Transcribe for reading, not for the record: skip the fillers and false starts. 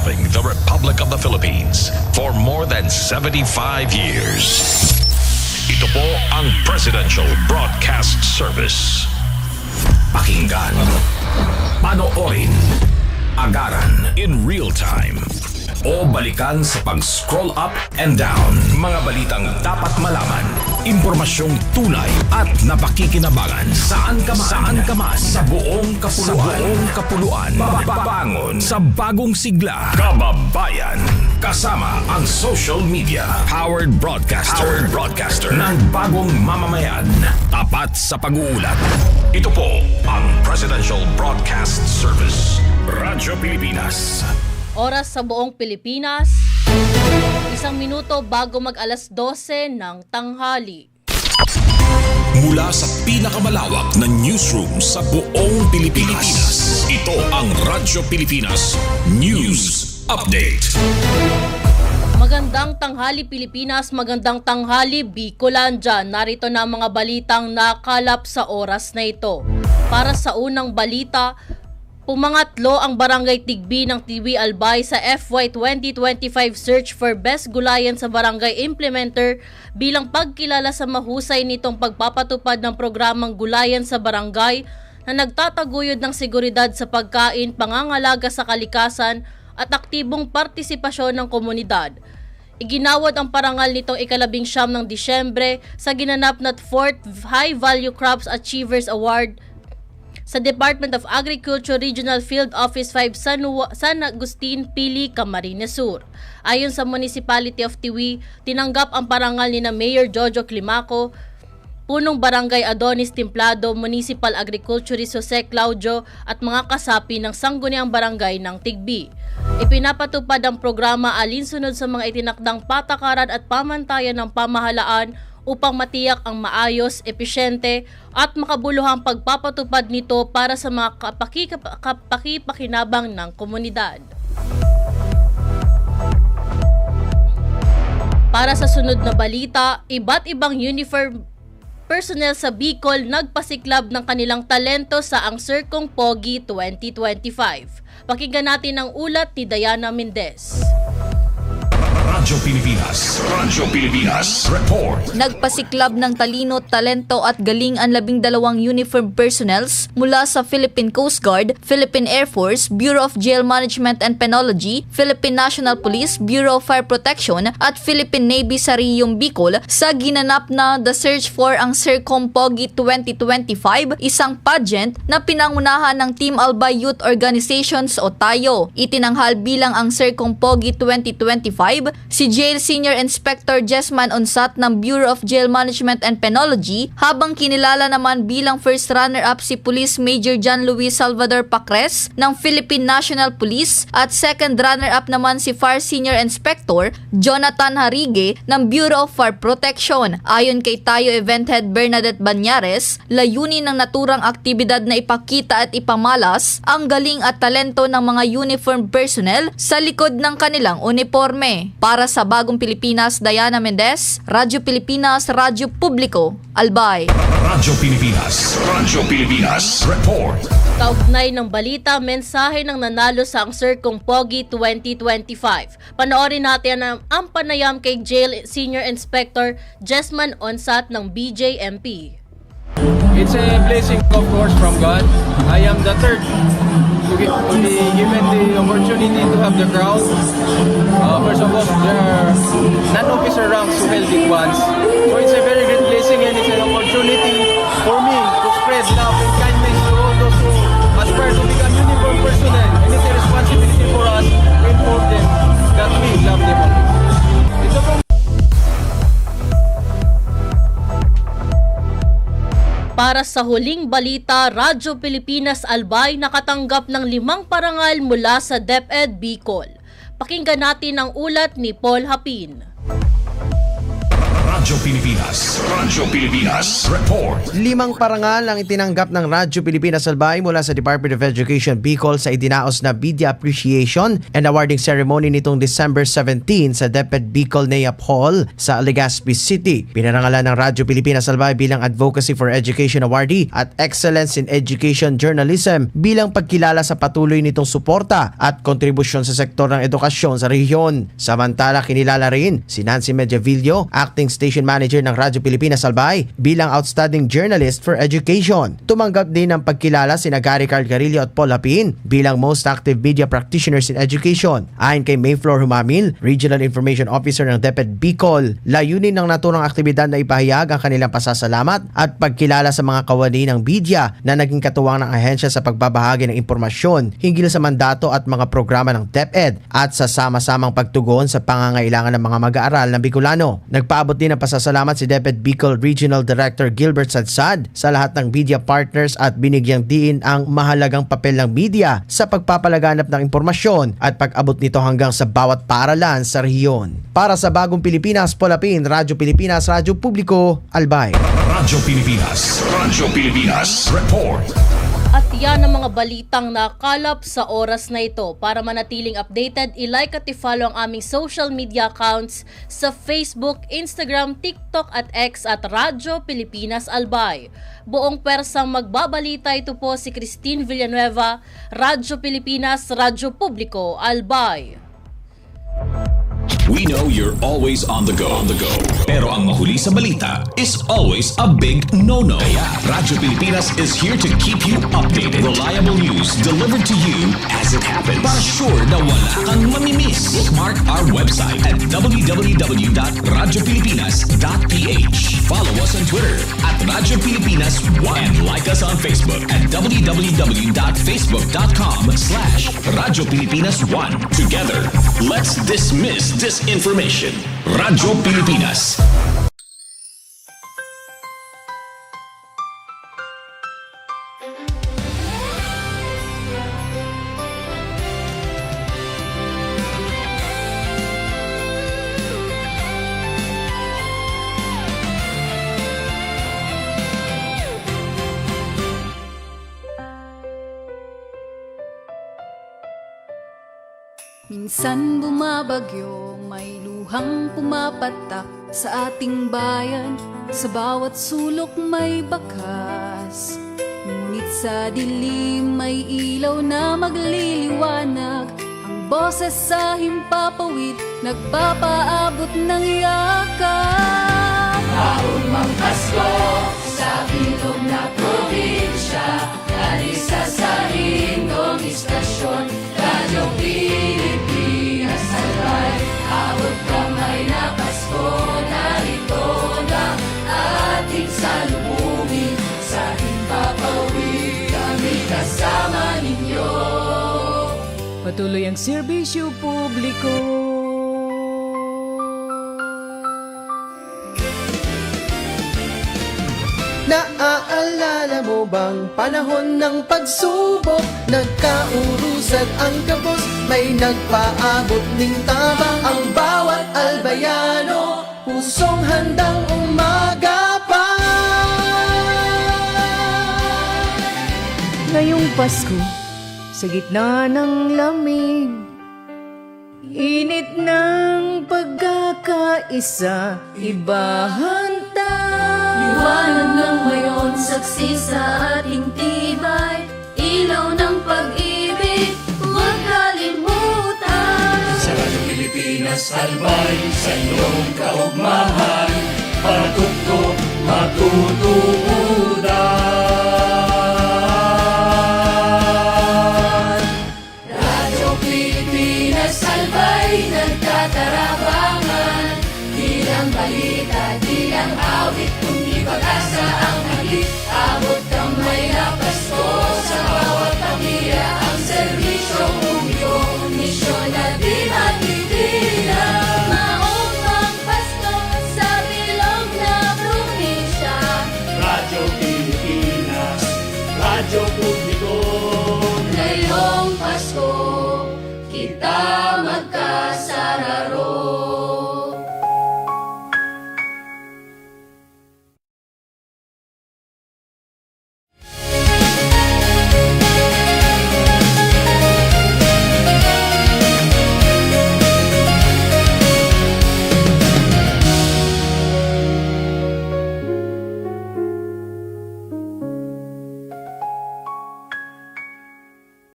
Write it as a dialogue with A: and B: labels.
A: serving the Republic of the Philippines for more than 75 years. Ito po ang Presidential Broadcast Service. Pakinggan, panoorin, agaran in real time, o balikan sa pag-scroll up and down. Mga balitang dapat malaman, impormasyong tunay at napakikinabangan. Saan ka man, sa buong kapuluan. Babangon sa bagong sigla. Kababayan, kasama ang social media. Powered broadcaster ng bagong mamamayan. Tapat sa pag-uulat. Ito po ang Presidential Broadcast Service. Radyo Pilipinas.
B: Oras sa buong Pilipinas, 1 minuto bago mag-alas 12 ng tanghali.
A: Mula sa pinakamalawak na newsroom sa buong Pilipinas, ito ang Radyo Pilipinas News Update.
B: Magandang tanghali Pilipinas, magandang tanghali Bicolandia. Narito na ang mga balitang nakalap sa oras na ito. Para sa unang balita, pumangatlo ang Barangay Tigbi ng TV Albay sa FY 2025 Search for Best Gulayan sa Barangay Implementer bilang pagkilala sa mahusay nitong pagpapatupad ng programang Gulayan sa Barangay na nagtataguyod ng seguridad sa pagkain, pangangalaga sa kalikasan at aktibong partisipasyon ng komunidad. Iginawad ang parangal nitong 19 ng Disyembre sa ginanap na 4th High Value Crops Achievers Award sa Department of Agriculture Regional Field Office 5 San Agustin, Pili, Camarines Sur. Ayon sa Municipality of Tiwi, tinanggap ang parangal ni na Mayor Jojo Climaco, Punong Barangay Adonis Templado, Municipal Agriculturist Jose Claudio at mga kasapi ng sangguniang barangay ng Tigbi. Ipinapatupad ang programa alinsunod sa mga itinakdang patakaran at pamantayan ng pamahalaan upang matiyak ang maayos, episyente at makabuluhang pagpapatupad nito para sa mga kapakipakinabang ng komunidad. Para sa sunod na balita, iba't ibang uniform personnel sa Bicol nagpasiklab ng kanilang talento sa Ang Circong Pogi 2025. Pakinggan natin ang ulat ni Diana Mendez.
A: Radyo Pilipinas Report.
C: Nagpasiklab ng talino, talento at galing ang 12 uniform personnels mula sa Philippine Coast Guard, Philippine Air Force, Bureau of Jail Management and Penology, Philippine National Police, Bureau of Fire Protection at Philippine Navy sa Riyong Bicol sa ginanap na The Search for Ang Circong Pogi 2025, isang pageant na pinangunahan ng Team Albay Youth Organizations o TAYO. Itinanghal bilang Ang Circong Pogi 2025 si Jail Senior Inspector Jesman Onsat ng Bureau of Jail Management and Penology, habang kinilala naman bilang first runner-up si Police Major John Luis Salvador Pacres ng Philippine National Police at second runner-up naman si Fire Senior Inspector Jonathan Harige ng Bureau of Fire Protection. Ayon kay Tayo Event Head Bernadette Banyares, layunin ng naturang aktibidad na ipakita at ipamalas ang galing at talento ng mga uniform personnel sa likod ng kanilang uniforme. Para sa Bagong Pilipinas, Diana Mendez, Radyo Pilipinas, Radyo Publiko, Albay.
A: Radyo Pilipinas Report.
B: Kaugnay ng balita, mensahe ng nanalo sa Ang Circong Pogi 2025. Panoorin natin ang panayam kay Jail Senior Inspector Jesman Onsat ng BJMP.
D: It's a blessing, of course, from God. I am the third to be given the opportunity to have the crown. First of all, there are non-officer ranks who held it once. So it's a very great blessing and it's an opportunity for me to spread love and kindness to all those who aspire to become uniform personnel. And it's a responsibility for us to inform them that we love them all. Ito po.
B: Para sa huling balita, Radyo Pilipinas Albay nakatanggap ng 5 parangal mula sa DepEd Bicol. Pakinggan natin ang ulat ni Paul Hapin.
A: Radyo Pilipinas. Radyo Pilipinas. Report.
E: 5 parangal ang itinanggap ng Radyo Pilipinas Albay mula sa Department of Education Bicol sa idinaos na Media Appreciation and Awarding Ceremony nitong December 17 sa DepEd Bicol NAIAP Hall sa Legazpi City. Pinarangalan ng Radyo Pilipinas Albay bilang Advocacy for Education Awardee at Excellence in Education Journalism bilang pagkilala sa patuloy nitong suporta at kontribusyon sa sektor ng edukasyon sa rehiyon. Samantala, kinilala rin si Nancy Mediavillo, Acting Station Manager ng Radyo Pilipinas Albay, bilang Outstanding Journalist for Education. Tumanggap din ng pagkilala sina Gary Carl Carillo at Paul Lapin bilang Most Active Media Practitioners in Education. Ayon kay Mayflor Humamil, Regional Information Officer ng DepEd Bicol, layunin ng naturang aktibidad na ipahayag ang kanilang pasasalamat at pagkilala sa mga kawani ng media na naging katuwang ng ahensya sa pagbabahagi ng impormasyon hinggil sa mandato at mga programa ng DepEd at sa sama-samang pagtugon sa pangangailangan ng mga mag-aaral na Bicolano. Nagpaabot din ng pasasalamat si DepEd Bicol Regional Director Gilbert Sadsad sa lahat ng media partners at binigyang diin ang mahalagang papel ng media sa pagpapalaganap ng impormasyon at pag-abot nito hanggang sa bawat paaralan sa rehiyon. Para sa Bagong Pilipinas, Polapin, Radyo Pilipinas, Radyo Publiko, Albay.
A: Radyo Pilipinas. Radyo Pilipinas. Report.
B: At yan ang mga balitang nakalap sa oras na ito. Para manatiling updated, i-like at i-follow ang aming social media accounts sa Facebook, Instagram, TikTok at X at Radyo Pilipinas Albay. Buong persang magbabalita, ito po si Christine Villanueva, Radyo Pilipinas, Radyo Publiko, Albay.
A: We know you're always on the go. Pero ang mahuli sa balita is always a big no-no. Kaya Radyo Pilipinas is here to keep you updated. Reliable news delivered to you as it happens. Para sure na wala kang mamimiss. Bookmark our website at www.radiopilipinas.ph. Follow us on Twitter at Radyo Pilipinas 1 and like us on Facebook at www.facebook.com/Radyo Pilipinas 1. Together, let's dismiss disinformation. Radyo Pilipinas.
F: Minsan bumabagyo, may luhang pumapatak sa ating bayan. Sa bawat sulok may bakas, ngunit sa dilim may ilaw na magliliwanag. Ang boses sa himpapawid, nagpapaabot ng yakap. Taon mang Pasko, sa bilog na probinsya, alisa sa hingong istasyon, Radyo Pilipinas Albay. Abot kamay na Pasko, narito na ating salubungin. Sa himpapawid, kami kasama ninyo. Patuloy ang serbisyo publiko.
E: Naaalala mo bang panahon ng pagsubok? Nagkaurusad ang kapos, may nagpaabot ng tabang. Ang bawat albayano, pusong handang umagapan.
F: Ngayong Pasko, sa gitna ng lamig, init ng pagkakaisa, ibahanta. Liwanag ng mayon, saksi sa ating tibay, ilaw ng pag-ibig, huwag kalimutan.
G: Sa Radyo Pilipinas Albay, sa iyong kaugmahan, patuto, matutuudan.
F: Radyo Pilipinas Albay, nagtatarabangan, di lang balita, di lang awit, kundi pag-asa ang halik. Abot kamay na Pasko, sa bawat pamilya ang serbisyo publiko, misyon na di matitinag. Maong Pasko sa bilog na probinsya,
G: Radyo Pilipinas, Radyo Publiko.
F: ngayong Pasko, kita magkasararo.